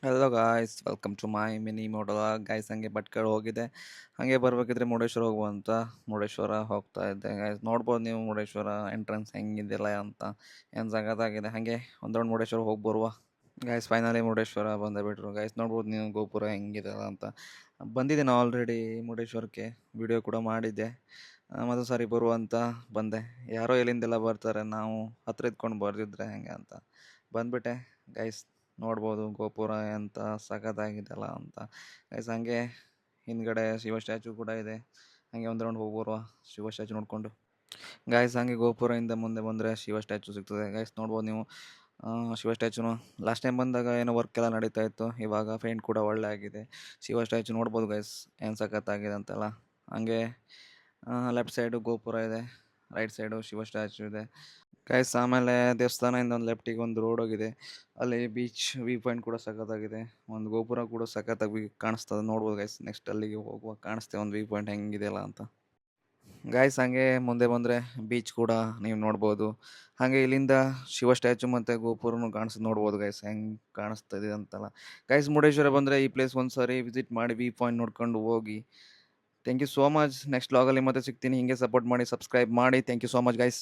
Hello guys, welcome to my mini ಮೋಡಲ guys. ಹಂಗೆ ಭಟ್ಕಳ ಹೋಗಿದೆ, ಹಾಗೆ ಬರ್ಬೇಕಿದ್ರೆ ಮುರುಡೇಶ್ವರ ಹೋಗುವಂತ ಮುರುಡೇಶ್ವರ ಹೋಗ್ತಾ ಇದ್ದೆ ಗಾಯ್ಸ್. ನೋಡ್ಬೋದು ನೀವು ಮುರುಡೇಶ್ವರ ಎಂಟ್ರೆನ್ಸ್ ಹೆಂಗಿದೆಯಲ್ಲ ಅಂತ, ಏನು ಸಗತ್ತಾಗಿದೆ. ಹಾಗೆ ಒಂದು ರೌಂಡ್ ಮುರುಡೇಶ್ವರ ಹೋಗಿ ಬರುವ ಗಾಯ್ಸ್. ಫೈನಲಿ ಮುರುಡೇಶ್ವರ ಬಂದೇ ಬಿಟ್ರು ಗಾಯ್ಸ್. ನೋಡ್ಬೋದು ನೀವು ಗೋಪುರ ಹೆಂಗಿದೆಯಲ್ಲ ಅಂತ. ಬಂದಿದ್ದೆ ನಾವು ಆಲ್ರೆಡಿ ಮುರುಡೇಶ್ವರಕ್ಕೆ, ವಿಡಿಯೋ ಕೂಡ ಮಾಡಿದ್ದೆ. ಮತ್ತು ಸಾರಿ ಬರುವಂತ ಬಂದೆ. ಯಾರೋ ಎಲ್ಲಿಂದೆಲ್ಲ ಬರ್ತಾರೆ, ನಾವು ಹತ್ರ ಇದ್ಕೊಂಡು ಬರ್ದಿದ್ರೆ ಹೆಂಗೆ ಅಂತ ಬಂದ್ಬಿಟ್ಟೆ ಗೈಸ್. ನೋಡ್ಬೋದು ಗೋಪುರ ಎಂತ ಸಖತ್ತಾಗಿದೆಯಲ್ಲ ಅಂತ ಗೈಸ್. ಹಂಗೆ ಹಿಂದ್ಗಡೆ ಶಿವ ಸ್ಟ್ಯಾಚು ಕೂಡ ಇದೆ. ಹಾಗೆ ಒಂದು ರೌಂಡ್ ಹೋಗಿ ಬರುವ ಶಿವ ಸ್ಟ್ಯಾಚು ನೋಡಿಕೊಂಡು ಗಾಯ್ಸ್. ಹಂಗೆ ಗೋಪುರದಿಂದ ಮುಂದೆ ಬಂದರೆ ಶಿವ ಸ್ಟ್ಯಾಚು ಸಿಗ್ತದೆ ಗೈಸ್. ನೋಡ್ಬೋದು ನೀವು ಶಿವ ಸ್ಟ್ಯಾಚುನು ಲಾಸ್ಟ್ ಟೈಮ್ ಬಂದಾಗ ಏನೋ ವರ್ಕ್ ಎಲ್ಲ ನಡೀತಾ ಇತ್ತು, ಇವಾಗ ಪೇಂಟ್ ಕೂಡ ಒಳ್ಳೆ ಆಗಿದೆ. ಶಿವ ಸ್ಟ್ಯಾಚು ನೋಡ್ಬೋದು ಗೈಸ್, ಏನು ಸಖತ್ತಾಗಿದೆ ಅಂತೆಲ್ಲ. ಹಂಗೆ ಲೆಫ್ಟ್ ಸೈಡು ಗೋಪುರ ಇದೆ, ರೈಟ್ ಸೈಡು ಶಿವ ಸ್ಟ್ಯಾಚು ಇದೆ ಗೈಸ್. ಆಮೇಲೆ ದೇವಸ್ಥಾನದಿಂದ ಒಂದು ಲೆಫ್ಟಿಗೆ ಒಂದು ರೋಡ್ ಹೋಗಿದೆ, ಅಲ್ಲಿ ಬೀಚ್ ವ್ಯೂ ಪಾಯಿಂಟ್ ಕೂಡ ಸಖತ್ತಾಗಿದೆ. ಒಂದು ಗೋಪುರ ಕೂಡ ಸಖತ್ತಾಗಿ ಕಾಣಿಸ್ತದೆ, ನೋಡ್ಬೋದು ಗೈಸ್. ನೆಕ್ಸ್ಟ್ ಅಲ್ಲಿಗೆ ಹೋಗುವಾಗ ಕಾಣಿಸ್ತೇವೆ ಒಂದು ವ್ಯೂ ಪಾಯಿಂಟ್ ಹೆಂಗಿದೆಯಲ್ಲ ಅಂತ ಗಾಯ್ಸ್. ಹಂಗೆ ಮುಂದೆ ಬಂದರೆ ಬೀಚ್ ಕೂಡ ನೀವು ನೋಡ್ಬೋದು. ಹಾಗೆ ಇಲ್ಲಿಂದ ಶಿವ ಸ್ಟ್ಯಾಚು ಮತ್ತು ಗೋಪುರನು ಕಾಣಿಸ್ತದೆ, ನೋಡ್ಬೋದು ಗೈಸ್ ಹೆಂಗೆ ಕಾಣಿಸ್ತದೆ ಅಂತಲ್ಲ ಗೈಸ್. ಮುರುಡೇಶ್ವರ ಬಂದರೆ ಈ ಪ್ಲೇಸ್ ಒಂದು ಸಾರಿ ವಿಸಿಟ್ ಮಾಡಿ, ವ್ಯೂ ಪಾಯಿಂಟ್ ನೋಡ್ಕೊಂಡು ಹೋಗಿ. Thank you so much. Next ವ್ಲಾಗಲ್ಲಿ ಮತ್ತೆ ಸಿಗ್ತೀನಿ. ಹಿಂಗೆ ಸಪೋರ್ಟ್ ಮಾಡಿ, ಸಬ್ಸ್ಕ್ರೈಬ್ ಮಾಡಿ. Thank you so much guys.